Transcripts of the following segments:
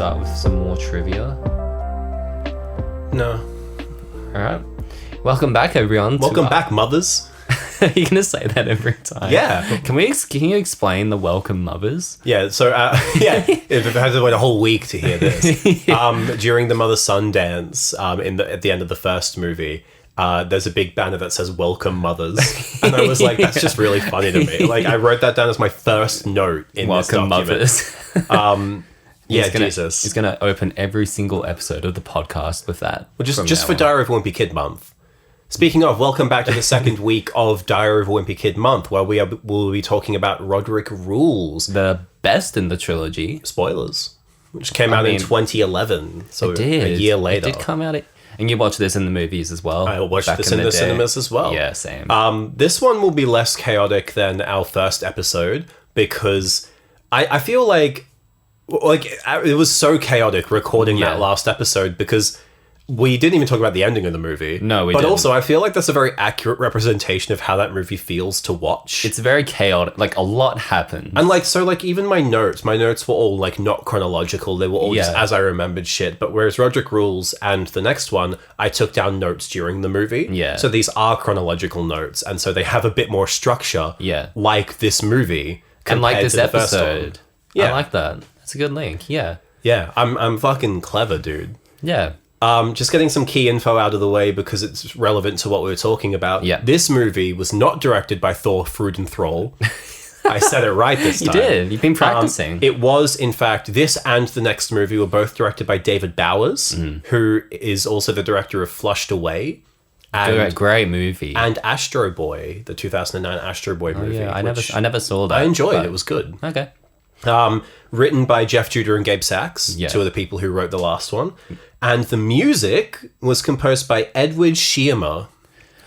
start with some more trivia? No. All right. Welcome back, everyone. Welcome back, mothers. You're going to say that every time. Yeah. Can you explain the welcome mothers? Yeah, so, if it had to wait a whole week to hear this. During the mother-son dance at the end of the first movie, there's a big banner that says "Welcome Mothers," and I was like, "That's just really funny to me." Like, I wrote that down as my first note in Welcome this document. mothers. Jesus. He's gonna open every single episode of the podcast with that. Well, just for Diary of a Wimpy Kid Month. Speaking of, welcome back to the second week of Diary of a Wimpy Kid Month, where we'll be talking about Rodrick Rules, the best in the trilogy. Spoilers, which came out in 2011, so a year later. It did come out. And you watched this in the movies as well? I watched this in the cinemas as well. Yeah, same. This one will be less chaotic than our first episode because I feel like it was so chaotic recording that last episode because we didn't even talk about the ending of the movie. No, we didn't. But also, I feel like that's a very accurate representation of how that movie feels to watch. It's very chaotic. Like, a lot happened. And, even my notes were all, not chronological. They were all just as I remembered shit. But whereas Rodrick Rules and the next one, I took down notes during the movie. Yeah. So these are chronological notes. And so they have a bit more structure. Yeah. Like this movie. And like this to the first episode. one. Yeah. I like that. That's a good link. Yeah. Yeah. I'm fucking clever, dude. Yeah. Just getting some key info out of the way because it's relevant to what we were talking about. Yeah. This movie was not directed by Thor Freudenthal. I said it right this time. You did. You've been practicing. It was, in fact, this and the next movie were both directed by David Bowers, who is also the director of Flushed Away. And, great movie. And Astro Boy, the 2009 Astro Boy movie. Yeah, I never saw that. I enjoyed it. It was good. Okay. Written by Jeff Judah and Gabe Sachs, two of the people who wrote the last one. And the music was composed by Edward Shearmer,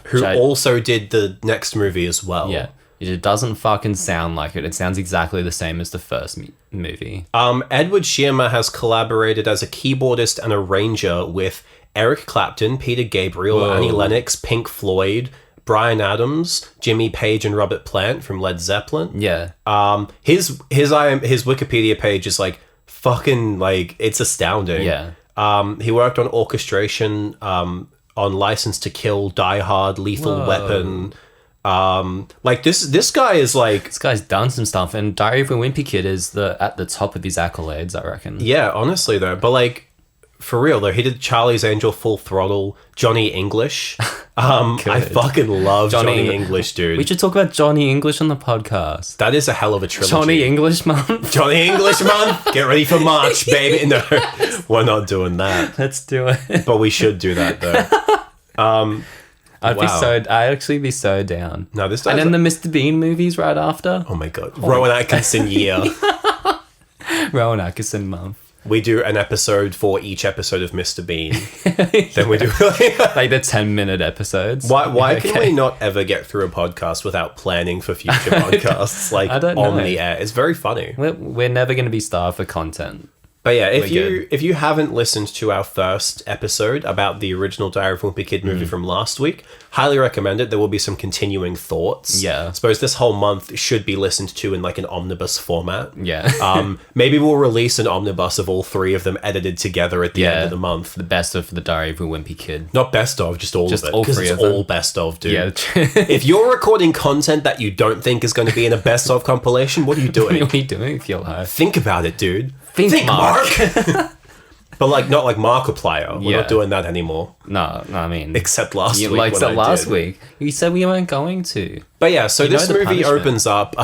who also did the next movie as well. Yeah. It doesn't fucking sound like it. It sounds exactly the same as the first movie. Edward Shearmer has collaborated as a keyboardist and arranger with Eric Clapton, Peter Gabriel, Annie Lennox, Pink Floyd, Bryan Adams, Jimmy Page, and Robert Plant from Led Zeppelin. Yeah. His Wikipedia page is it's astounding. Yeah. He worked on orchestration, on License to Kill, Die Hard, Lethal Weapon. This guy is this guy's done some stuff, and Diary of a Wimpy Kid is at the top of his accolades, I reckon. Yeah, honestly though, but for real though, he did Charlie's Angel, Full Throttle, Johnny English. I fucking love Johnny English, dude. We should talk about Johnny English on the podcast. That is a hell of a trilogy. Johnny English Month. Johnny English Month. Get ready for March, baby. No, we're not doing that. Let's do it. But we should do that though. I'd actually be so down. No, this and then the Mr. Bean movies right after. Oh my god, Rowan Atkinson year. Rowan Atkinson month. We do an episode for each episode of Mr. Bean. Then we do the 10-minute episodes. Why can we not ever get through a podcast without planning for future podcasts on the air? It's very funny. We're never going to be starved for content. But yeah, if you haven't listened to our first episode about the original Diary of a Wimpy Kid movie from last week, highly recommend it. There will be some continuing thoughts. Yeah. I suppose this whole month should be listened to in an omnibus format. Yeah. Maybe we'll release an omnibus of all three of them edited together at the end of the month. The best of the Diary of a Wimpy Kid. Not best of, just all of it. Because it's all best of, dude. Yeah. If you're recording content that you don't think is going to be in a best of compilation, what are you doing? What are you doing with your life? Think about it, dude. Think Mark. But not like Markiplier. We're not doing that anymore. No, I mean... Except last week. Like last week. You said we weren't going to. But yeah, so this movie opens up...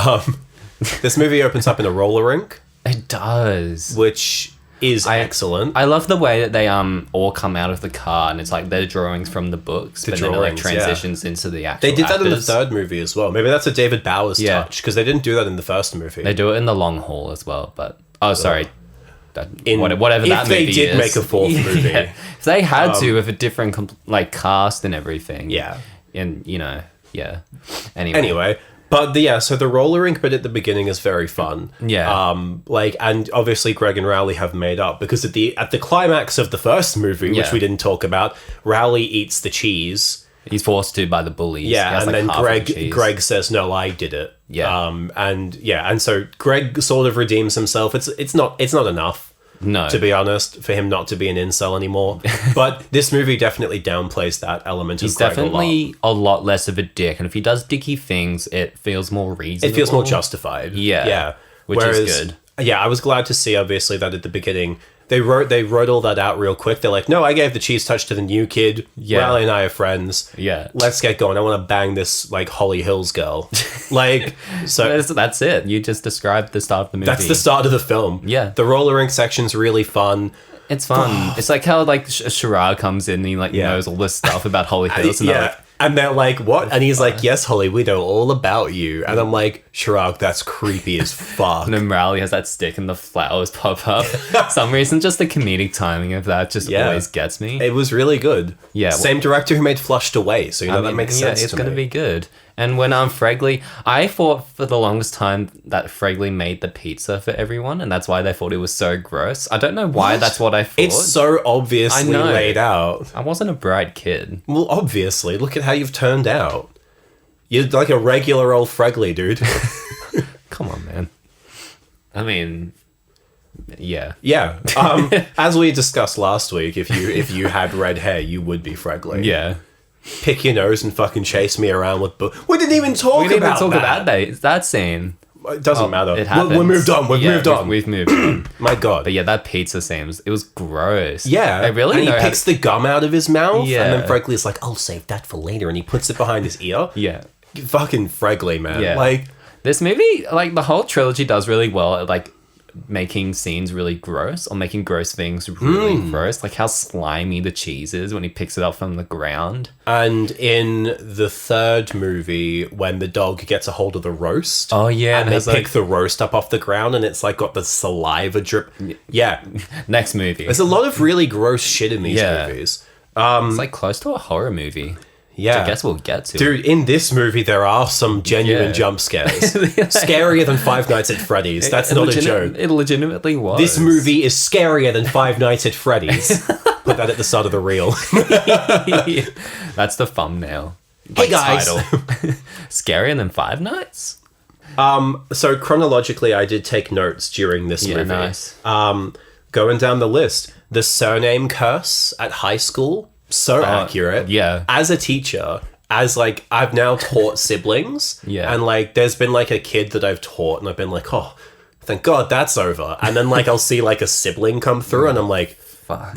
this movie opens up in a roller rink. It does. Which is excellent. I love the way that they all come out of the car and it's their drawings from the books. Then it transitions into the actual They did that actors. in the third movie as well. Maybe that's a David Bowers touch because they didn't do that in the first movie. They do it in The Long Haul as well, but... Oh, sorry. Whatever that movie is. If they did make a fourth movie. If they had to with a different cast and everything. Yeah. And, Anyway. But so the roller rink bit at the beginning is very fun. Yeah. And obviously Greg and Rowley have made up because at the climax of the first movie, which we didn't talk about, Rowley eats the cheese. He's forced to by the bullies. Yeah, and then Greg says, "No, I did it." Yeah. And so Greg sort of redeems himself. It's not enough. No. To be honest, for him not to be an incel anymore. But this movie definitely downplays that element He's of Greg definitely a lot less of a dick, and if he does dicky things, it feels more reasonable. It feels more justified. Yeah. Which is good. Yeah, I was glad to see, obviously, that at the beginning they wrote all that out real quick. They're like, no, I gave the cheese touch to the new kid. Yeah. Riley and I are friends. Yeah. Let's get going. I want to bang this, like, Holly Hills girl. Like, so... That's it. You just described the start of the movie. That's the start of the film. Yeah. The roller rink section's really fun. It's fun. It's like how, like, Sherrod comes in and he, like, knows all this stuff about Holly Hills. And And they're like, what? And he's like, yes, Holly, we know all about you. And I'm like, Sherrod, that's creepy as fuck. And then Riley has that stick and the flowers pop up. For some reason, just the comedic timing of that just always gets me. It was really good. Yeah. Same director who made Flushed Away. So, that makes sense it's going to be good. And when Fregley, I thought for the longest time that Fregley made the pizza for everyone, and that's why they thought it was so gross. I don't know why that's what I thought. It's so obviously laid out. I wasn't a bright kid. Well, obviously. Look at how you've turned out. You're like a regular old Fregley, dude. Come on, man. I mean... Yeah. Yeah. As we discussed last week, if you had red hair, you would be Fregley. Yeah. Pick your nose and fucking chase me around with... We didn't even talk about that scene. It doesn't matter. It happens. We're moved on. We've moved on. We've moved on. My God. But yeah, that pizza seems... It was gross. Yeah. I really and he picks the gum out of his mouth. Yeah. And then Fregley's like, I'll save that for later. And he puts it behind his ear. Yeah. Fucking Fregley, man. Yeah. Like... This movie, like, the whole trilogy does really well at, like, making scenes really gross or making gross things really gross. Like how slimy the cheese is when he picks it up from the ground. And in the third movie, when the dog gets a hold of the roast. Oh, yeah. And they pick the roast up off the ground and it's like got the saliva drip. Yeah. Next movie. There's a lot of really gross shit in these movies. It's like close to a horror movie. Yeah. Which I guess we'll get to. Dude, in this movie, there are some genuine jump scares. Scarier than Five Nights at Freddy's. That's not a joke. It legitimately was. This movie is scarier than Five Nights at Freddy's. Put that at the start of the reel. That's the thumbnail. Hey, guys. Scarier than Five Nights? So chronologically, I did take notes during this movie. Nice. Going down the list. The surname curse at high school. So accurate. Yeah. As a teacher, as like I've now taught siblings. Yeah. And like there's been like a kid that I've taught and I've been like, oh, thank God that's over. And then like I'll see like a sibling come through and I'm like, fuck.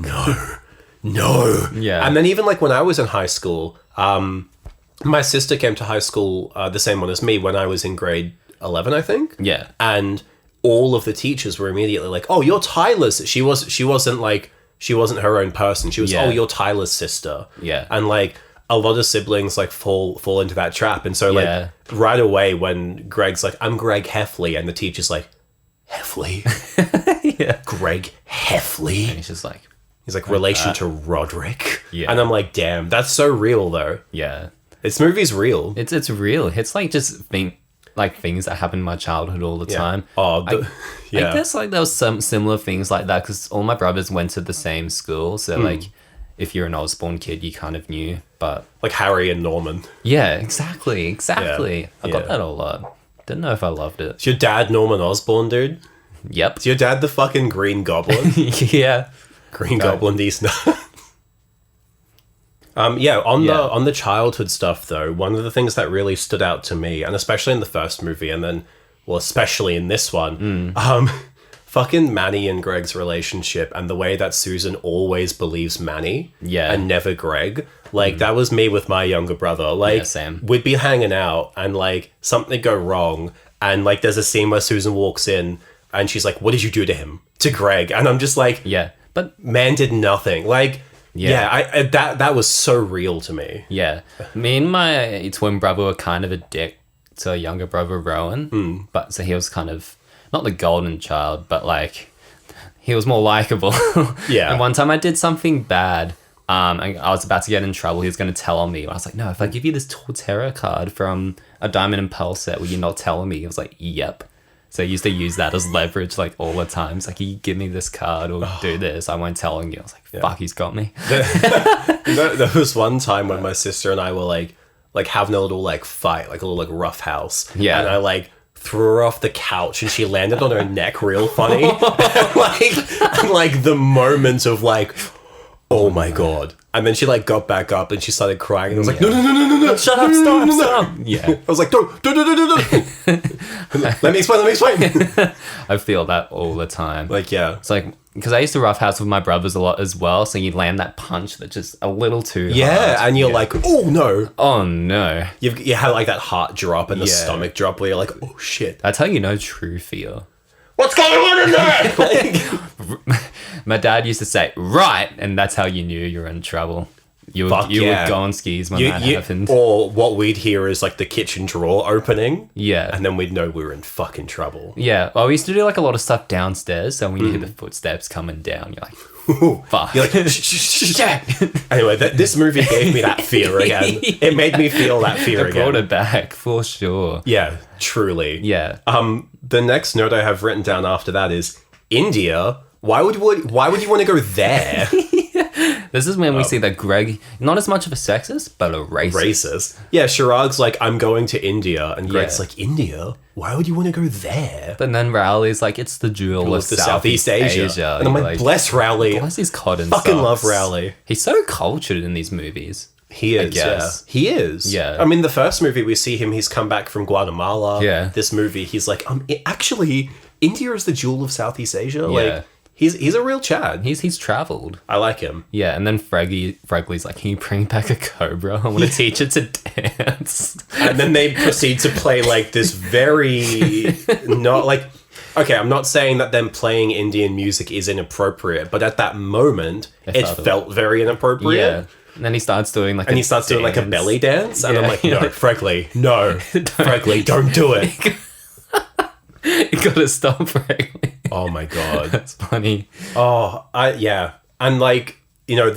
No. Yeah. And then even like when I was in high school, my sister came to high school, the same one as me, when I was in grade 11, I think. Yeah. And all of the teachers were immediately like, oh, you're Tyler's. She wasn't her own person. She was, oh, you're Tyler's sister. Yeah. And like a lot of siblings like fall into that trap. And so like right away when Greg's like, I'm Greg Heffley, and the teacher's like, Heffley? Yeah. Greg Heffley? And he's like relation to Rodrick. Yeah. And I'm like, damn, that's so real though. Yeah. This movie's real. It's real. It's like just things that happen in my childhood all the time. Oh, I guess like there was some similar things like that because all my brothers went to the same school, so like if you're an Osborne kid, you kind of knew. But like Harry and Norman. Yeah, exactly. Yeah. I got that a lot. Didn't know if I loved it. Is your dad Norman Osborn, dude? Yep. Is your dad the fucking Green Goblin? Yeah. Green Goblin these nuts. On the childhood stuff though, one of the things that really stood out to me, and especially in the first movie, and then, well, especially in this one, fucking Manny and Greg's relationship and the way that Susan always believes Manny and never Greg. Like, that was me with my younger brother. Like, same. We'd be hanging out and, like, something go wrong, and, like, there's a scene where Susan walks in and she's like, what did you do to him? To Greg. And I'm just like, but man did nothing. Like, that was so real to me. Yeah. Me and my twin brother were kind of a dick to younger brother Rowan. But so he was kind of not the golden child, but like he was more likable. Yeah. And one time I did something bad. And I was about to get in trouble. He was going to tell on me. I was like, no, if I give you this Torterra card from a Diamond and Pearl set, will you not tell me? He was like, yep. So I used to use that as leverage like all the time. It's like, you give me this card or do this, I won't tell you. I was like, fuck, he's got me. There was one time when my sister and I were like having a little like fight, like a little like rough house. Yeah. And I like threw her off the couch and she landed on her neck real funny. like the moment of like, oh my God. And then she like got back up and she started crying and I was like, no, Shut up, stop. Yeah. I was like, don't. Let me explain. I feel that all the time. Like, yeah. It's like, because I used to roughhouse with my brothers a lot as well, so you land that punch that's just a little too hard. Yeah, and you're like, oh no. Oh no. You have like that heart drop and the stomach drop where you're like, oh shit. That's how you know true fear. What's going on in there? My dad used to say, right, and that's how you knew you were in trouble. You would go on skis when that happened. Or what we'd hear is like the kitchen drawer opening. Yeah. And then we'd know we were in fucking trouble. Yeah. Well, we used to do like a lot of stuff downstairs, so when you hear the footsteps coming down, you're like, fuck. You're like, shh. Anyway, this movie gave me that fear again. It made me feel that fear again. Brought it back, for sure. Yeah, truly. Yeah. The next note I have written down after that is India. Why would you want to go there? This is when we see that Greg, not as much of a sexist, but a racist. Yeah, Chirag's like, I'm going to India. And Greg's like, India? Why would you want to go there? But then Rowley's like, it's the jewel of Southeast Asia. And I'm like, bless Rowley. Bless his cotton Fucking socks. love Rowley. He's so cultured in these movies. He is, I guess. Yeah. He is. Yeah. I mean, the first movie we see him, he's come back from Guatemala. Yeah. This movie, he's like, actually, India is the jewel of Southeast Asia. Yeah. Like, he's a real Chad. He's travelled. I like him. Yeah, and then Fregley's like, can you bring back a cobra? I want to teach it to dance. And then they proceed to play like this very not like. Okay, I'm not saying that them playing Indian music is inappropriate, but at that moment, it felt very inappropriate. Yeah. And then he starts doing like doing like a belly dance, and I'm like, no, Fregley, no, Fregley, don't do it. You gotta stop, Fregley. Oh my God. That's funny. Oh, yeah. And like, you know,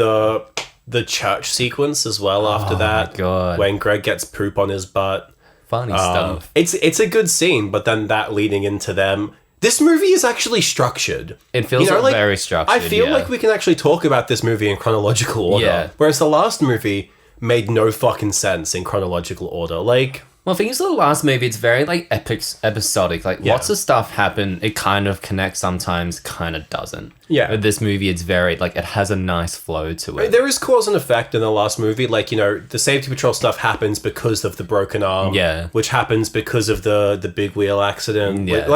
the church sequence as well after that. My God. When Greg gets poop on his butt. Funny stuff. It's a good scene, but then that leading into them. This movie is actually structured. It feels very structured. I feel like we can actually talk about this movie in chronological order. Yeah. Whereas the last movie made no fucking sense in chronological order. Like, well, things of the last movie, it's very like episodic. Like lots of stuff happen. It kind of connects sometimes, kind of doesn't. Yeah. But this movie, it's very like it has a nice flow to it. There is cause and effect in the last movie. Like, you know, the safety patrol stuff happens because of the broken arm. Yeah. Which happens because of the big wheel accident. Yeah.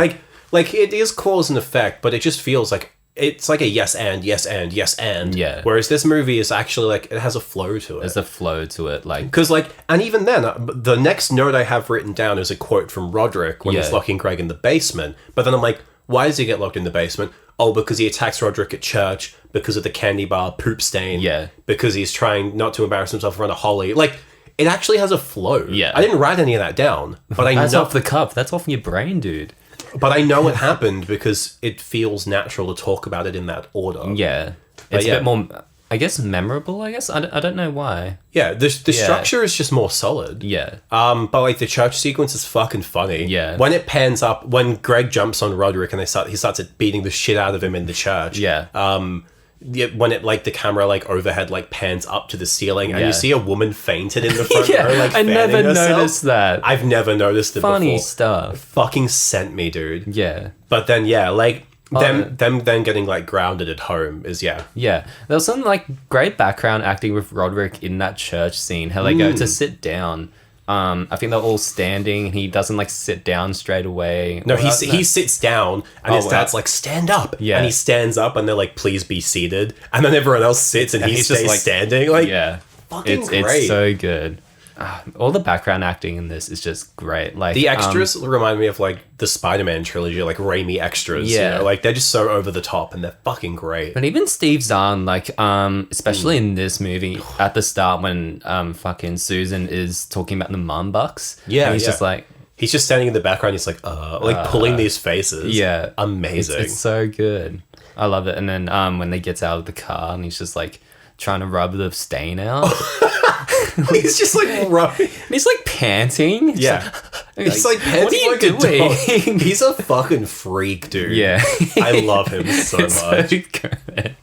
Like it is cause and effect, but it just feels like it's like a yes and. Yeah. Whereas this movie is actually like, it has a flow to it. There's a flow to it. Like, because like, and even then, the next note I have written down is a quote from Rodrick when he's locking Greg in the basement. But then I'm like, why does he get locked in the basement? Oh, because he attacks Rodrick at church because of the candy bar poop stain. Yeah. Because he's trying not to embarrass himself in front of Holly. Like, it actually has a flow. Yeah. I didn't write any of that down, but I that's know off the cuff. That's off your brain, dude. But I know it happened because it feels natural to talk about it in that order. Yeah. It's a bit more, I guess, memorable, I guess. I don't know why. Yeah, the structure is just more solid. Yeah. But like the church sequence is fucking funny. Yeah. When it pans up, when Greg jumps on Rodrick and he starts beating the shit out of him in the church. Yeah. When it like the camera like overhead like pans up to the ceiling and you see a woman fainted in the front row like I never fanning herself. noticed that. I've never noticed it before. Funny stuff. It fucking sent me, dude. Yeah. But then like them then getting like grounded at home is Yeah. There was some like great background acting with Rodrick in that church scene. How they go to sit down. I think they're all standing and he doesn't like sit down straight away. No, he sits down and his dad's like, stand up. Yeah. And he stands up and they're like, please be seated. And then everyone else sits and he he's stays just like standing. Like, yeah. fucking great. It's so good. All the background acting in this is just great. Like the extras remind me of like the Spider-Man trilogy, like Raimi extras. Yeah. You know? Like they're just so over the top and they're fucking great. But even Steve Zahn, like, especially in this movie, at the start when fucking Susan is talking about the mum bucks. Yeah, and he's just like... He's just standing in the background. He's like pulling these faces. Yeah. Amazing. It's so good. I love it. And then when they get out of the car and he's just like trying to rub the stain out. He's just like rubbing. And he's like panting. He's like panting. What are you like a doing? dog. He's a fucking freak, dude. Yeah. I love him so much. So good.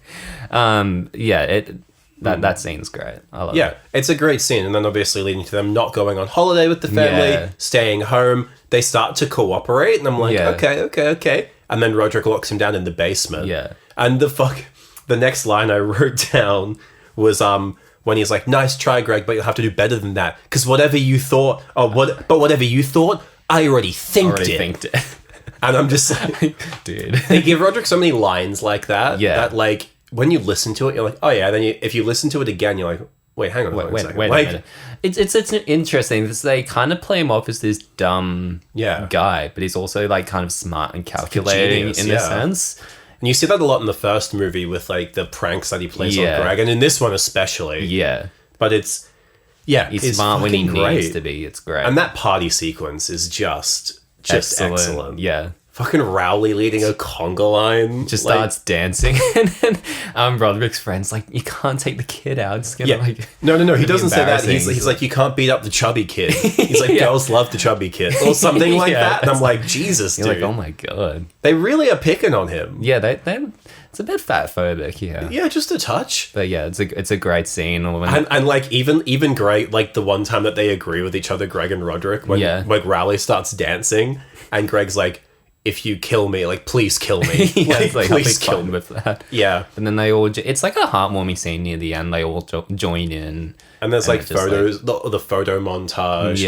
That scene's great. I love it. Yeah, it's a great scene. And then obviously leading to them not going on holiday with the family, Yeah. staying home. They start to cooperate, and I'm like, Yeah. okay. And then Rodrick locks him down in the basement. Yeah. And the next line I wrote down was when he's like, "Nice try, Greg, but you'll have to do better than that. Because whatever you thought, whatever you thought, I already thinked it." And I'm just like, dude. they give Rodrick so many lines like that. Yeah. That like when you listen to it, you're like, oh yeah. Then if you listen to it again, you're like, wait, hang on a second. Wait a Like, minute. It's interesting because they kind of play him off as this dumb guy, but he's also like kind of smart and calculating genius, in a sense. And you see that a lot in the first movie with like the pranks that he plays on Greg, and in this one especially. Yeah. But it's He's smart when he great. needs to be. It's great. And that party sequence is just excellent. Yeah. Fucking Rowley leading a conga line. Just like, starts dancing, and then Roderick's friend's like, "You can't take the kid out. It's gonna like No. He really doesn't say that. embarrassing." He's like, you can't beat up the chubby kid. He's like, girls love the chubby kid, or something like Yeah. that. And I'm like, Jesus, You're dude. like, "Oh my god." They really are picking on him. Yeah, they it's a bit fat phobic, yeah. Yeah, just a touch. But yeah, it's a great scene. And like even great, like the one time that they agree with each other, Greg and Rodrick, when like Rowley starts dancing, and Greg's like, "If you kill me, like please kill me, yeah, it's like, I'll be please kill fine me." with that. Yeah, And then they all it's like a heartwarming scene near the end. They all join in. and there's like it's just photos, the photo montage.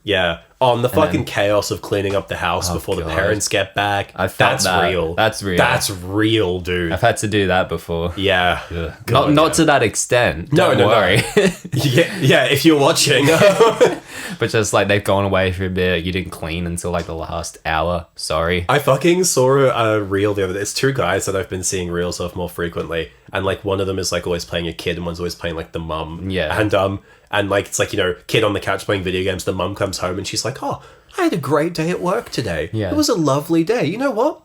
Yeah. On the fucking chaos of cleaning up the house Oh, before the God. parents get back. I felt That's that. real. That's real. That's real, dude. I've had to do that before. Yeah. Ugh. God, not yeah. to that extent. No, Don't no. worry. Yeah, if you're watching. But just like they've gone away for a bit. You didn't clean until like the last hour. Sorry. I fucking saw a reel the other day. It's two guys that I've been seeing reels of more frequently. And like one of them is like always playing a kid and one's always playing like the mum. Yeah. And like it's like, you know, kid on the couch playing video games, the mum comes home and she's like, "Oh, I had a great day at work today. Yeah. It was a lovely day. You know what?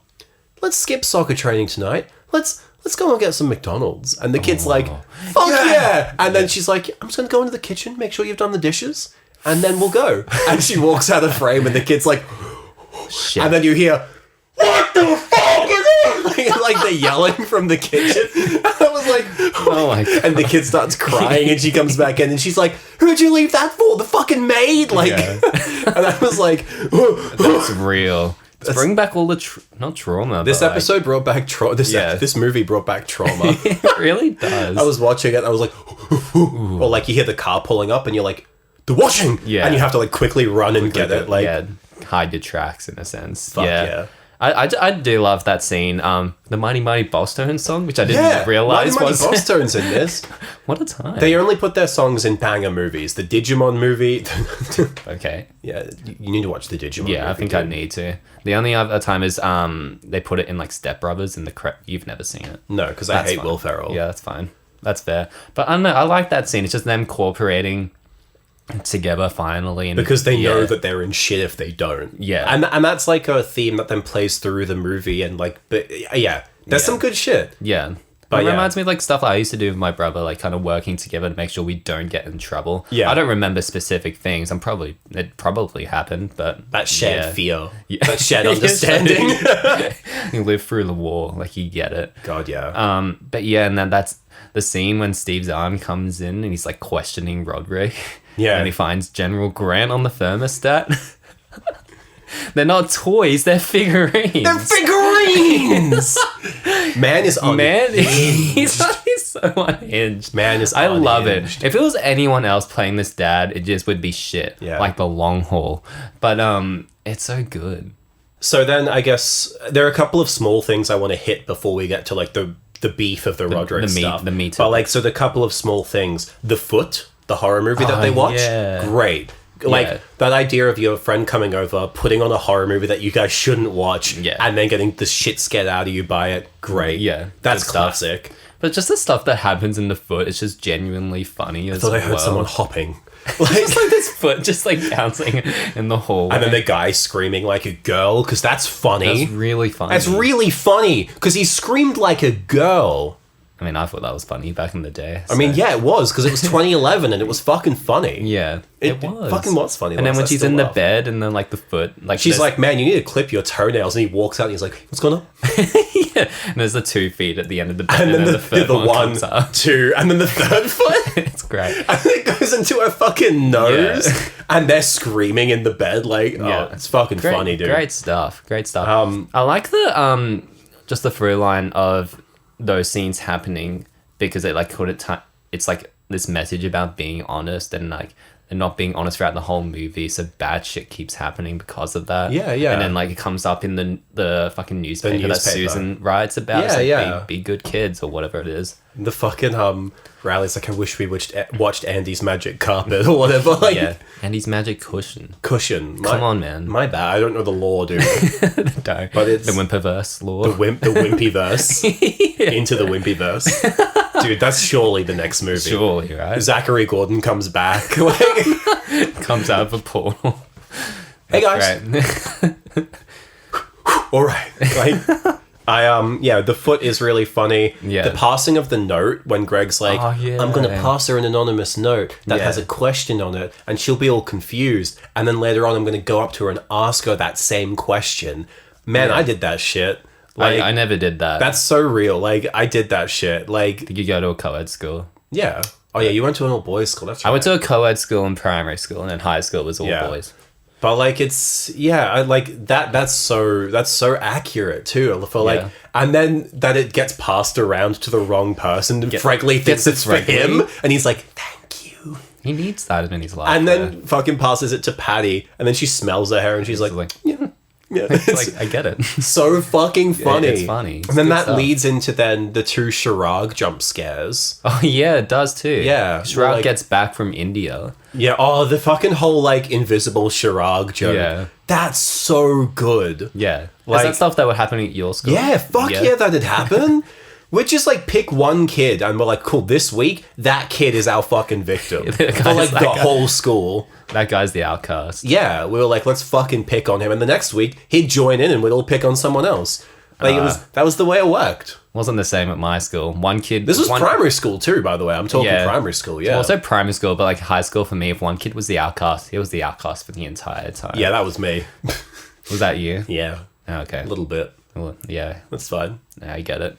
Let's skip soccer training tonight. Let's go and get some McDonald's." And the kid's like, "Fuck yeah!" And then she's like, "I'm just gonna go into the kitchen, make sure you've done the dishes, and then we'll go." And she walks out of frame and the kid's like, Shit. and then you hear, "What the fuck is it?" Like they're yelling from the kitchen. I was like, Oh my God. and the kid starts crying and she comes back in and she's like, "Who'd you leave that for? The fucking maid?" Like, Yeah. and I was like, That's real. Let's bring back all the not trauma. this but, like, episode brought back trauma. This movie brought back trauma. it really does. I was watching it. I was like, or like you hear the car pulling up and you're like, "The washing," Yeah. and you have to like quickly run and get it. Like, yeah, hide your tracks in a sense. Fuck yeah. I do love that scene. The Mighty Mighty Bosstones song, which I didn't yeah, realize Mighty was Mighty Bosstones in this. what a time. They only put their songs in banger movies. The Digimon movie. Okay. Yeah, you need to watch the Digimon. Yeah, I movie, think dude. I need to. The only other time is they put it in like Step Brothers in the you've never seen it. No, because I That's hate fine. Will Ferrell. Yeah, that's fine. That's fair. But I don't know. I like that scene. It's just them cooperating together finally, and Because they know that they're in shit if they don't. Yeah. And that's like a theme that then plays through the movie and like, but yeah, there's some good shit. Yeah. But It yeah. reminds me of like stuff I used to do with my brother, like kind of working together to make sure we don't get in trouble. Yeah. I don't remember specific things. It probably happened, but That shared yeah. fear. Yeah. That shared understanding. You live through the war, like you get it. God, yeah. But yeah, and then that's the scene when Steve Zahn comes in and he's like questioning Rodrick. Yeah. And he finds General Grant on the thermostat. They're not toys, they're figurines. They're figurines! Man is unhinged. Man, he's so unhinged. Man is I love unhinged. it. If it was anyone else playing this dad, it just would be shit. Yeah. Like the long haul. But it's so good. So then I guess there are a couple of small things I want to hit before we get to like the beef of the Rodrick the meat- stuff. the meat But of it. like, so the couple of small things. The Foot, the horror movie that they watched, yeah. great. Like Yeah. that idea of your friend coming over, putting on a horror movie that you guys shouldn't watch, Yeah. and then getting the shit scared out of you by it. Great. Yeah, That's good stuff. classic. But just the stuff that happens in the foot, it's just genuinely funny as I thought I heard well. someone hopping. Just like this foot just like bouncing in the hallway. And then the guy screaming like a girl, because that's funny. That's really funny. That's really funny, because he screamed like a girl. I mean, I thought that was funny back in the day. I mean, yeah, it was, because it was 2011 and it was fucking funny. Yeah, it was. Fucking was funny. And then when I she's still in the laugh. bed and then like the foot, like She's like, man, you need to clip your toenails. And he walks out and he's like, what's going on? yeah, and there's the 2 feet at the end of the bed, And then the third one comes up. 2, and then the third foot. It's great. And then it goes into her fucking nose. Yeah. And they're screaming in the bed. Like, Yeah. oh, it's fucking Great, funny, dude. Great stuff. I like the just the through line of those scenes happening because it like it's like this message about being honest and like and not being honest throughout the whole movie, so bad shit keeps happening because of that. Yeah, yeah. And then like it comes up in the fucking newspaper, that newspaper. Susan writes about. Yeah, It's like, yeah. Be good kids or whatever it is. The fucking Riley's like, I wish we watched Andy's Magic Carpet or whatever. Like, Yeah, and his magic cushion. Cushion. Come on, man. My bad. I don't know the law, dude. Don't. But it's the Whimperverse law. the Wimpy verse. Into the Wimpy verse. Dude, that's surely the next movie. Surely, right? Zachary Gordon comes back. Like, Comes out of a portal. hey guys. Great. All right. Like, yeah, the foot is really funny. Yeah. The passing of the note when Greg's like, Oh, yeah. I'm going to pass her an anonymous note that Yeah. has a question on it and she'll be all confused. And then later on, I'm going to go up to her and ask her that same question. Man, Yeah. I did that shit. Like, I never did that. that's so real. Like, I did that shit. Like, Did you go to a co-ed school? yeah. Oh, yeah, you went to an all-boys school. That's right. I went to a co-ed school in primary school, and then high school was all Yeah. boys. But like it's I like that that's so accurate too. For like Yeah. and then that it gets passed around to the wrong person and Fregley thinks gets it's for Fregley. him and he's like, thank you. He needs that in his life. And then fucking passes it to Patty and then she smells her hair and she's like, yeah. it's It's like I get it. so fucking funny. it's funny. It's And then good that stuff. leads into then the 2 Chirag jump scares. Oh yeah, it does too. Yeah, Shrug well, like- gets back from India. Yeah, oh the fucking whole like invisible Chirag joke. Yeah. That's so good. Yeah, Like- is that stuff that would happen at your school? Yeah, fuck yeah, that'd happen. We'd just like pick one kid and we're like, cool, this week, that kid is our fucking victim. The For guy's like that the guy. whole school. That guy's the outcast. Yeah, we were like, let's fucking pick on him. And the next week, he'd join in and we'd all pick on someone else. Like that was the way it worked. Wasn't the same at my school. One kid. This was one, primary school too, by the way. I'm talking Yeah. primary school, yeah. Also primary school, but like high school for me, if one kid was the outcast, he was the outcast for the entire time. Yeah, that was me. Was that you? Yeah, Oh, okay. a little bit. Well, yeah, That's fine. I get it.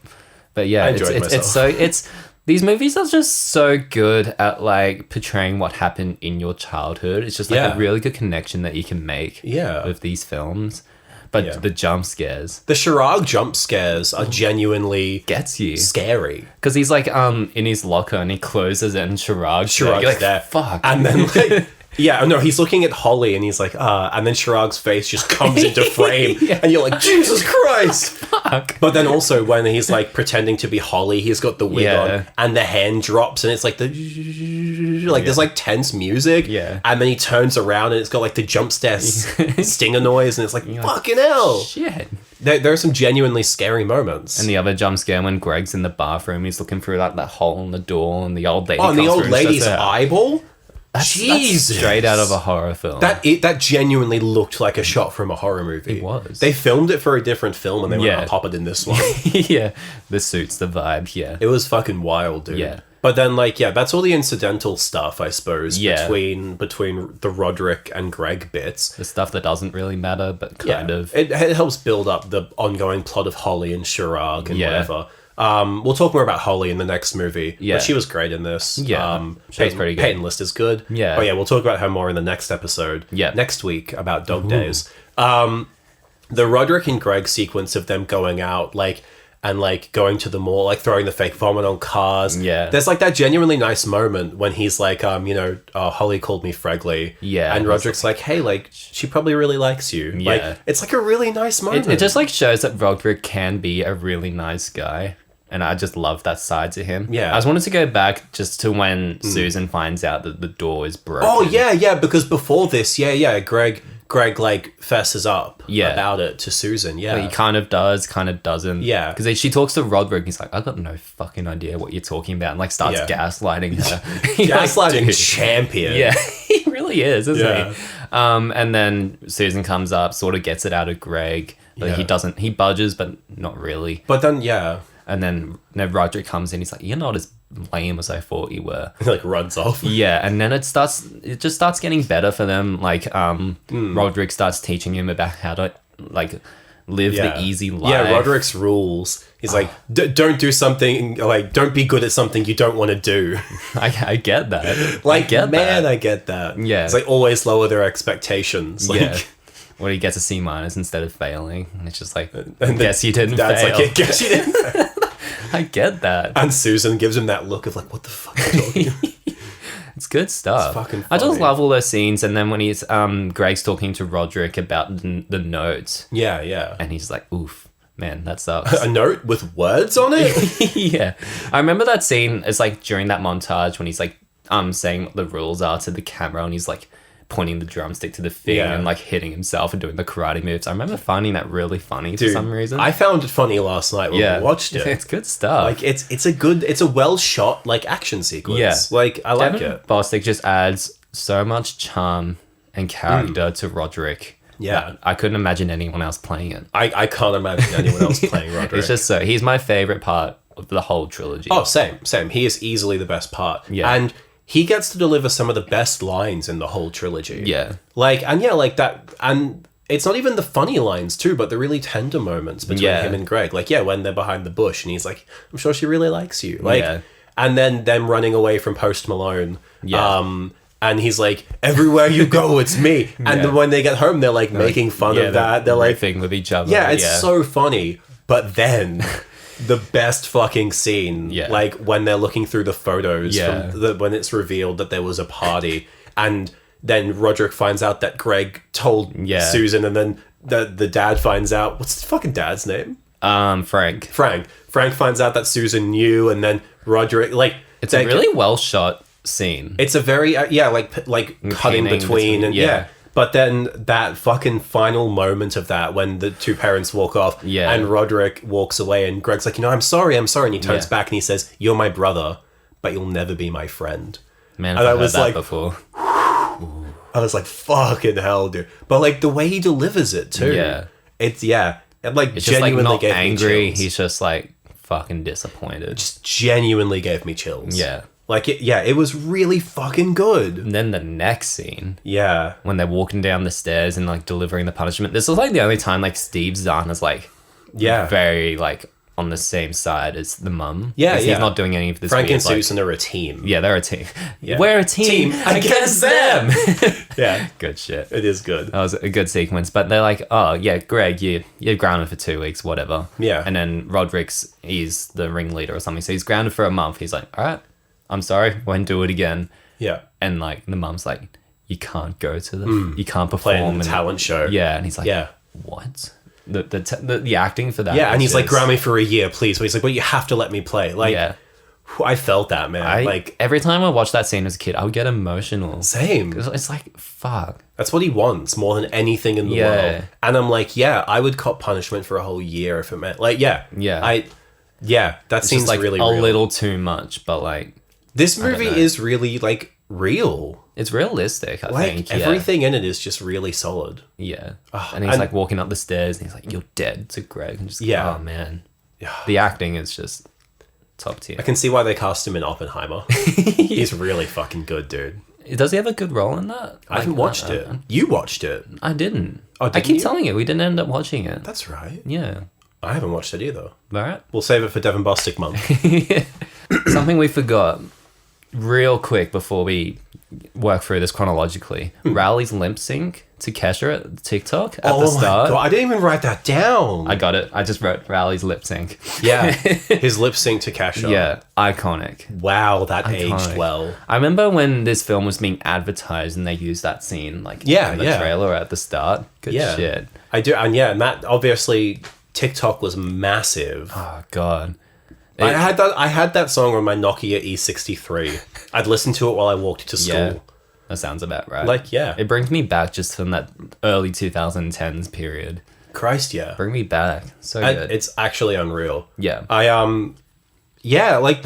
But yeah, I enjoyed it's these movies are just so good at like portraying what happened in your childhood. It's just like Yeah. a really good connection that you can make Yeah. with these films. But Yeah. the jump scares The Chirag jump scares are genuinely gets you. scary. Because he's like in his locker and he closes it and Chirag's there. Chirag's You're like, there. fuck. And then like yeah, no, he's looking at Holly and he's like, and then Chirag's face just comes into frame and you're like, Jesus Christ. Fuck. But then also when he's like pretending to be Holly, he's got the wig Yeah. on and the hand drops and it's like there's like tense music. Yeah. And then he turns around and it's got like the jump scare stinger noise and it's like, fucking hell. Shit. There are some genuinely scary moments. And the other jump scare when Greg's in the bathroom, he's looking through like that hole in the door and the old lady oh, and the comes old through and lady's shuts her out. eyeball? That's Jesus. straight out of a horror film. That genuinely looked like a shot from a horror movie. It was. They filmed it for a different film and they went, Yeah. I'll pop it in this one. Yeah, this suits the vibe. Yeah, It was fucking wild, dude. Yeah. But then, like, yeah, that's all the incidental stuff, I suppose, Yeah. between the Rodrick and Greg bits. the stuff that doesn't really matter, but kind of. It helps build up the ongoing plot of Holly and Chirag and Yeah. whatever. We'll talk more about Holly in the next movie. Yeah. But she was great in this. Yeah, she's pretty good. Peyton List is good. Yeah. Oh, yeah, we'll talk about her more in the next episode. Yeah. Next week about Dog Days. The Rodrick and Greg sequence of them going out, like, and like going to the mall, like throwing the fake vomit on cars. Yeah. There's like that genuinely nice moment when he's like, Holly called me Fregley. Yeah. And Roderick's like, hey, like, she probably really likes you. Yeah. Like, it's like a really nice moment. It just like shows that Rodrick can be a really nice guy. And I just love that side to him. Yeah. I just wanted to go back just to when Susan finds out that the door is broken. Oh, yeah, because before this, Greg like fesses up Yeah. about it to Susan, yeah. But he kind of does, kind of doesn't. Yeah. Because she talks to Rodrick, he's like, I've got no fucking idea what you're talking about. And like starts Yeah. gaslighting her. Gaslighting Dude. champion. Yeah, he really is, isn't Yeah. he? And then Susan comes up, sort of gets it out of Greg. But Yeah. he doesn't, he budges, but not really. But then, yeah. And then Rodrick comes in. He's like, "You're not as lame as I thought you were." He like runs off. Yeah, and then it just starts getting better for them. Like, Rodrick starts teaching him about how to like live the easy life. Yeah, Roderick's rules. He's like, don't do something, like, don't be good at something you don't want to do. I get that. Like, I get that. Yeah. It's like, always lower their expectations. Like, yeah. Well, he gets a C- instead of failing. And it's just like, and guess you didn't Dad's fail. like, yeah, guess you didn't fail. I get that. And Susan gives him that look of like, what the fuck are you talking about? It's good stuff. It's fucking I just funny. love all those scenes. And then when he's Greg's talking to Rodrick about the note, Yeah. and he's like, "Oof, man, that sucks." A note with words on it? Yeah, I remember that scene. It's like during that montage when he's like saying what the rules are to the camera, and he's like pointing the drumstick to the thing and like hitting himself and doing the karate moves. I remember finding that really funny for some reason. I found it funny last night when we watched it. It's good stuff. Like, it's a well shot, like, action sequence. Yeah. Like, I like Devon it. Bostick just adds so much charm and character to Rodrick. Yeah. I couldn't imagine anyone else playing it. I can't imagine anyone else playing Roderick. It's just he's my favorite part of the whole trilogy. Oh, same. He is easily the best part. Yeah. And he gets to deliver some of the best lines in the whole trilogy. Yeah. Like, and yeah, like that, and it's not even the funny lines too, but the really tender moments between him and Greg. Like, yeah, when they're behind the bush and he's like, "I'm sure she really likes you." Like, and then them running away from Post Malone. Yeah. And he's like, "Everywhere you go, it's me." And then when they get home, they're like making fun of that. They're like, riffing with each other. yeah, it's so funny. But then the best fucking scene, like when they're looking through the photos from when it's revealed that there was a party, and then Roderick finds out that Greg told Susan, and then the dad finds out, what's the fucking dad's name? Frank. Frank finds out that Susan knew, and then Roderick, like, It's a really well shot scene. it's a very like cutting between and But then that fucking final moment of that, when the two parents walk off and Roderick walks away and Greg's like, I'm sorry. And he turns back and he says, "You're my brother, but you'll never be my friend." Man, I've heard that before. I was like, fucking hell, dude. But like the way he delivers it too. Yeah. It's It's genuinely just like not gave angry. me chills. He's just like fucking disappointed. Just genuinely gave me chills. Yeah. Like, it was really fucking good. And then the next scene. Yeah. When they're walking down the stairs and like delivering the punishment. This is like the only time like Steve Zahn is like very like on the same side as the mum. Yeah, He's not doing any of this. Frank weird, and Susan are a team. Yeah, they're a team. Yeah. We're a team against them. Yeah. Good shit. It is good. That was a good sequence. But they're like, "Oh yeah, Greg, you're grounded for 2 weeks, whatever." Yeah. And then he's the ringleader or something. So he's grounded for a month. He's like, "All right, I'm sorry, won't do it again." Yeah. And like the mum's like, "You can't go to you can't perform Playing the talent show." Yeah, and he's like, "What?" The acting for that. Yeah, and he's like, "Ground me for a year, please." But he's like, "But you have to let me play." Like, I felt that, man. Like, every time I watched that scene as a kid, I would get emotional. Same. It's like, fuck. That's what he wants more than anything in the world. And I'm like, I would cop punishment for a whole year if it meant, like, that It's seems just like really a real. little too much, but like this movie is really like real. It's realistic. I think everything in it is just really solid. Yeah, and he's like walking up the stairs, and he's like, "You're dead" to Greg, and just oh man, the acting is just top tier. I can see why they cast him in Oppenheimer. He's really fucking good, dude. Does he have a good role in that? I haven't watched it. You watched it. I didn't. Oh, I keep telling you, we didn't end up watching it. That's right. Yeah. I haven't watched it either. All right. We'll save it for Devon Bostick month. Something we forgot real quick before we work through this chronologically. Rowley's lip sync to Kesha at TikTok at the start. Oh my God, I didn't even write that down. I got it. I just wrote Rowley's lip sync. Yeah. His lip sync to Kesha. Yeah. Iconic. Wow, that aged well. I remember when this film was being advertised and they used that scene in the trailer at the start. Good shit. I do. And that obviously TikTok was massive. Oh God. I had that song on my Nokia E63. I'd listen to it while I walked to school. Yeah, that sounds about right. It brings me back just from that early 2010s period. Christ, yeah. Bring me back. So good. It's actually unreal. Yeah. But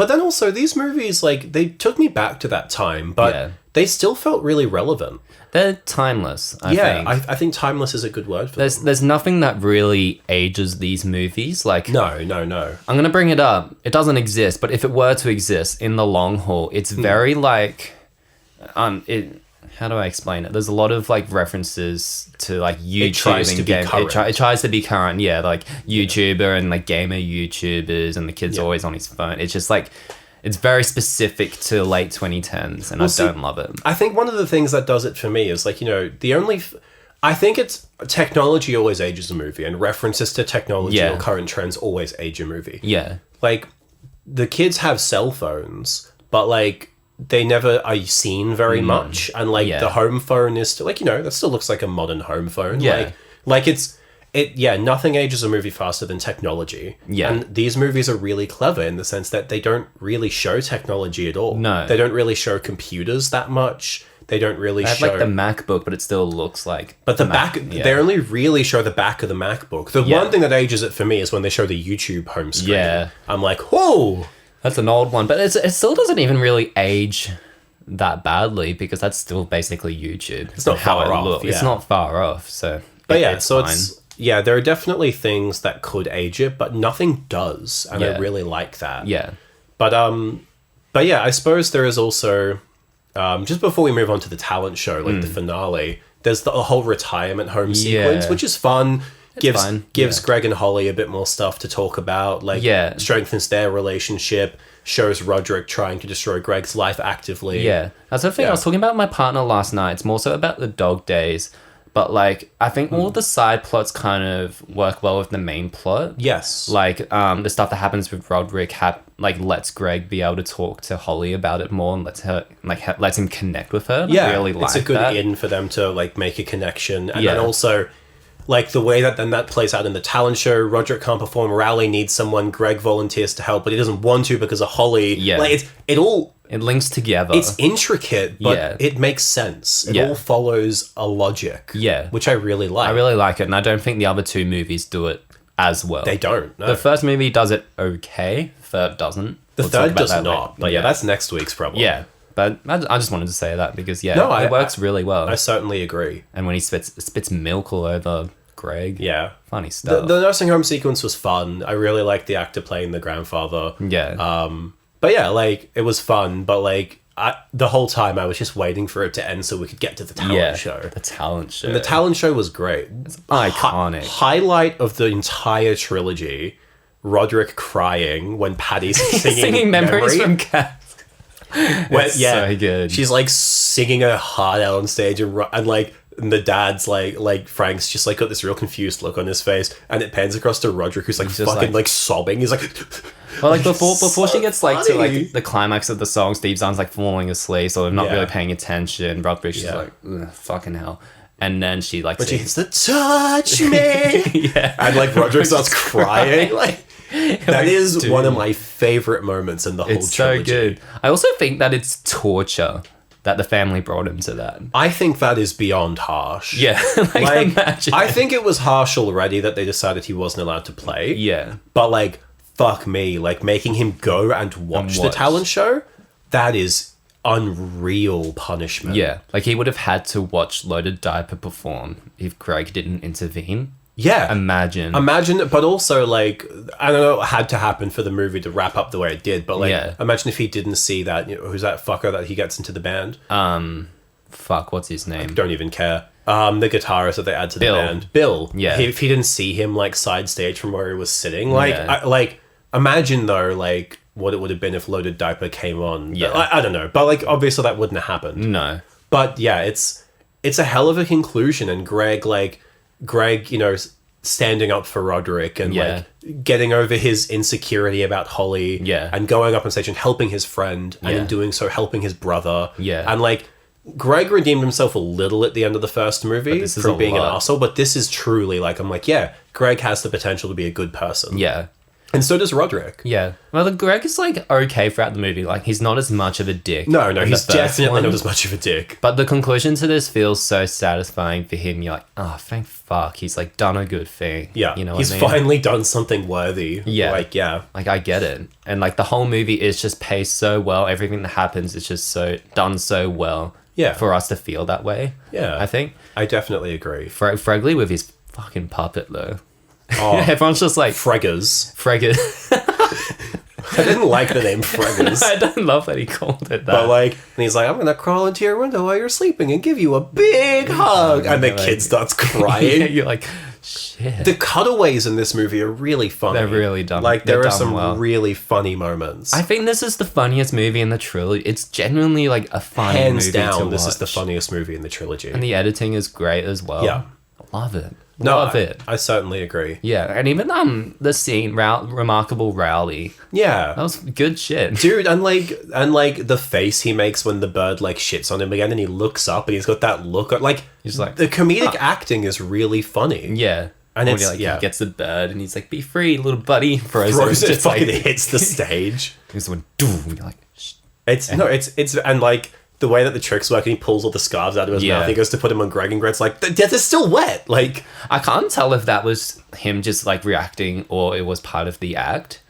then also these movies, like, they took me back to that time, but they still felt really relevant. They're timeless, I think. I think timeless is a good word for them. There's nothing that really ages these movies. Like, No. I'm going to bring it up. It doesn't exist, but if it were to exist in the long haul, it's very like, how do I explain it? There's a lot of like references to like YouTube It tries and to be game. current. It tries to be current, yeah, like YouTuber and like gamer YouTubers, and the kid's always on his phone. It's just like, it's very specific to late 2010s, and I don't love it. I think one of the things that does it for me is like, I think it's technology always ages a movie, and references to technology or current trends always age a movie. Yeah. Like, the kids have cell phones, but like, they never are seen very much. And like, the home phone is still, like, that still looks like a modern home phone. Yeah. Like nothing ages a movie faster than technology. Yeah. And these movies are really clever in the sense that they don't really show technology at all. No. They don't really show computers that much. They don't really I have show... like the MacBook, but it still looks like... But they only really show the back of the MacBook. The one thing that ages it for me is when they show the YouTube home screen. Yeah. I'm like, whoa! That's an old one, but it still doesn't even really age that badly, because that's still basically YouTube. It's not far off. It's not far off, so... But it's fine. there are definitely things that could age it, but nothing does, and I really like that. Yeah. But yeah, I suppose there is also... just before we move on to the talent show, like the finale, there's the whole retirement home sequence, which is fun. Gives Greg and Holly a bit more stuff to talk about, like strengthens their relationship, shows Rodrick trying to destroy Greg's life actively. Yeah. That's the thing. I was talking about my partner last night. It's more so about the dog days. But, like, I think all the side plots kind of work well with the main plot. Yes. Like, the stuff that happens with Rodrick, lets Greg be able to talk to Holly about it more and lets him connect with her. Yeah, I really like it's a good that. in for them to, like, make a connection. And then also, like, the way that then that plays out in the talent show, Rodrick can't perform, Rowley needs someone, Greg volunteers to help, but he doesn't want to because of Holly. Yeah. Like, it links together. It's intricate, but it makes sense. It all follows a logic. Yeah. Which I really like. I really like it, and I don't think the other two movies do it as well. They don't, no. The first movie does it okay, third doesn't. The third does not, but that's next week's problem. Yeah, but I just wanted to say that because, it works really well. I certainly agree. And when he spits milk all over Greg. Yeah. Funny stuff. The nursing home sequence was fun. I really liked the actor playing the grandfather. Yeah. But yeah, like, it was fun, but like, the whole time I was just waiting for it to end so we could get to the talent show. The talent show. And the talent show was great. It's iconic. Highlight of the entire trilogy, Rodrick crying when Patty's singing Memories from Cats. So good. She's like singing her heart out on stage, and like, and the dad's like Frank's just like got this real confused look on his face, and it pans across to Rodrick, who's like fucking like sobbing. He's like, well, like before she gets like to like the climax of the song, Steve Zahn's like falling asleep, so they're not really paying attention. Rodrick's just like, ugh, fucking hell. And then she like, when she hits the touch me, and like Rodrick starts crying. Like, that is one of my favorite moments in the whole trilogy. So good. I also think that it's torture that the family brought him to that. I think that is beyond harsh. Yeah, like imagine. I think it was harsh already that they decided he wasn't allowed to play. Yeah, but like, fuck me, like making him go and watch the talent show, that is unreal punishment. Yeah, like he would have had to watch Loaded Diaper perform if Greg didn't intervene. Yeah. Imagine, but also like, I don't know what had to happen for the movie to wrap up the way it did, but like, imagine if he didn't see that, who's that fucker that he gets into the band? What's his name? I don't even care. The guitarist that they add to the band. Bill. Yeah. If he didn't see him like side stage from where he was sitting, like, imagine though, like, what it would have been if Loaded Diaper came on. Yeah. I don't know, but like, obviously that wouldn't have happened. No. But yeah, it's a hell of a conclusion, and Greg, standing up for Rodrick and like getting over his insecurity about Holly, and going up on stage and helping his friend, and in doing so helping his brother, and like, Greg redeemed himself a little at the end of the first movie from being an arsehole, but this is truly like, I'm like, Greg has the potential to be a good person. Yeah. And so does Rodrick. Yeah. Well, Greg is like okay throughout the movie. Like, he's not as much of a dick. No, he's definitely not as much of a dick. But the conclusion to this feels so satisfying for him. You're like, oh, thank fuck. He's like done a good thing. Yeah. You know he's what I mean? Finally done something worthy. Yeah. Like, yeah. Like, I get it. And like the whole movie is just paced so well. Everything that happens is just done so well Yeah. for us to feel that way. Yeah. I think I definitely agree. Fregley with his fucking puppet though. Oh, Everyone's just like Freggers. Fregger. I didn't like the name Freggers. I don't love that he called it that. But like, and he's like, I'm gonna crawl into your window while you're sleeping and give you a big hug. And the kid starts crying. You're like, shit. The cutaways in this movie are really funny. They're really dumb. Like, They're there are done some well. really funny moments. I think this is the funniest movie in the trilogy. It's genuinely like a funny Hands movie down, to this is watch. the funniest movie in the trilogy. And the editing is great as well. Yeah. Love it. No, Love it. I certainly agree. Yeah, and even the scene, Remarkable Rowley, Yeah. that was good shit. Dude, and like the face he makes when the bird like shits on him again, and he looks up and he's got that look. Like, He's like, the comedic acting is really funny. yeah. And When it's- he, yeah. he gets the bird and he's like, "Be free, little buddy." Throws it, just fucking like, hits the stage. he's the one, doom. You're like, Shh. It's and like the way that the tricks work, and he pulls all the scarves out of his Yeah. mouth. He goes to put him on Greg, and Greg's like, "They're still wet." Like, I can't tell if that was him just like reacting or it was part of the act.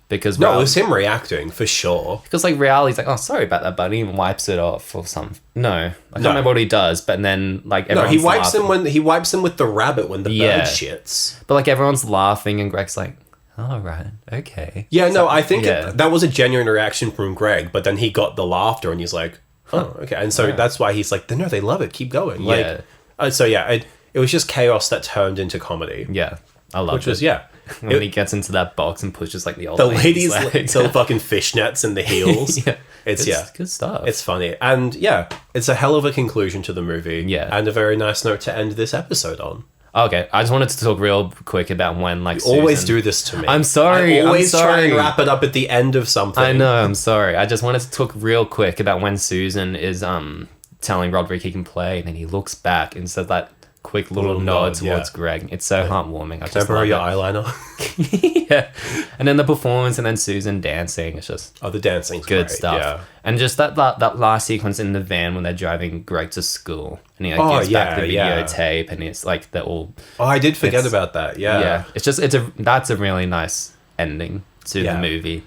Because no, it Raoul- was him reacting for sure. Because like Rowley's like, "Oh, sorry about that, buddy," and wipes it off or something. No, I can't No. remember what he does. But then like No, everyone's he wipes laughing. him when he wipes him with the rabbit when the Yeah. bird shits. But like everyone's laughing and Greg's like, "All right, okay." Yeah, no, I think yeah. that was a genuine reaction from Greg, but then he got the laughter and he's like, "Oh, okay," and so that's why he's like, "No, they love it. Keep going." Yeah. Like, so yeah, it was just chaos that turned into comedy, Yeah, I love which it. was yeah. When he gets into that box and pushes like the old The lady's ladies legs. sell fucking fishnets and the heels. Yeah. It's good stuff. It's funny. And yeah, it's a hell of a conclusion to the movie. Yeah. And a very nice note to end this episode on. Okay, I just wanted to talk real quick about when like Always Susan- do this to me. I'm sorry. I always I'm try sorry. and wrap it up at the end of something. I know. I'm sorry. I just wanted to talk real quick about when Susan is telling Rodrick he can play, and then he looks back and says that quick little nod towards yeah. Greg. It's so heartwarming. I Can I just borrow love your it. eyeliner? Yeah, and then the performance, and then Susan dancing. It's just Oh, the dancing's good great. stuff. Yeah. And just that last sequence in the van when they're driving Greg to school, and he like, gives back the yeah. videotape, and it's like they're all Oh, I did forget It's- about that. Yeah. yeah. It's just that's a really nice ending to Yeah. the movie.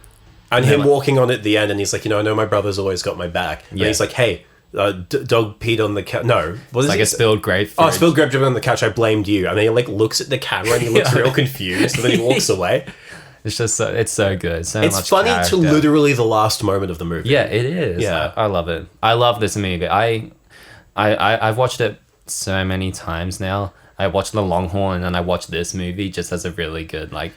And Yeah, him like- walking on at the end, and he's like, I know my brother's always got my back. And Yeah. he's like, hey, dog peed on the couch. No, what is Like it? a spilled grape. Oh, spilled grape dripping on the couch. I blamed you. And then he like looks at the camera and he looks Yeah. real confused, and then he walks away. It's just it's so good. So It's much funny character. to literally the last moment of the movie. Yeah, it is. Yeah. I love it. I love this movie. I've watched it so many times now. I watched The Longhorn and I watched this movie just as a really good like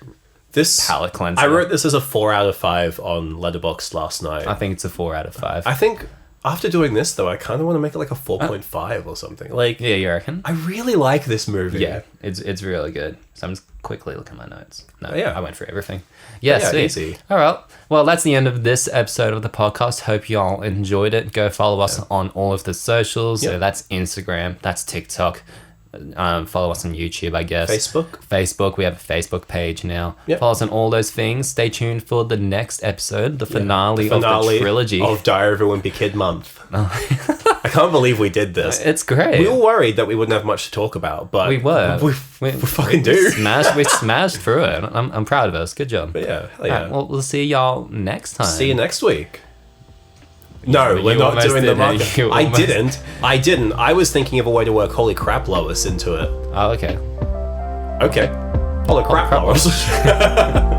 This palate cleanser. I wrote this as a 4 out of 5 on Letterboxd last night. I think it's a 4 out of 5. I think after doing this though, I kind of want to make it like a 4.5 or something. Like, Yeah, you reckon? I really like this movie. Yeah, it's really good. So I'm just quickly looking at my notes. No, Yeah. I went through everything. Yeah, Yeah, sweet. easy. All right. Well, that's the end of this episode of the podcast. Hope you all enjoyed it. Go follow us on all of the socials. So Yeah. that's Instagram, that's TikTok. Follow us on YouTube, I guess. Facebook. We have a Facebook page now. Yep. Follow us on all those things. Stay tuned for the next episode, the finale of the trilogy. of Diary of a Wimpy Kid Month. I can't believe we did this. It's great. We were worried that we wouldn't have much to talk about, but We were. We fucking do. We smashed through it. I'm proud of us. Good job. But yeah, hell yeah. Alright, well, we'll see y'all next time. See you next week. No, You we're not almost doing the did, market. you I almost- didn't. I was thinking of a way to work Holy Crap Lois into it. Oh, okay. Okay. Holy crap crap Lois.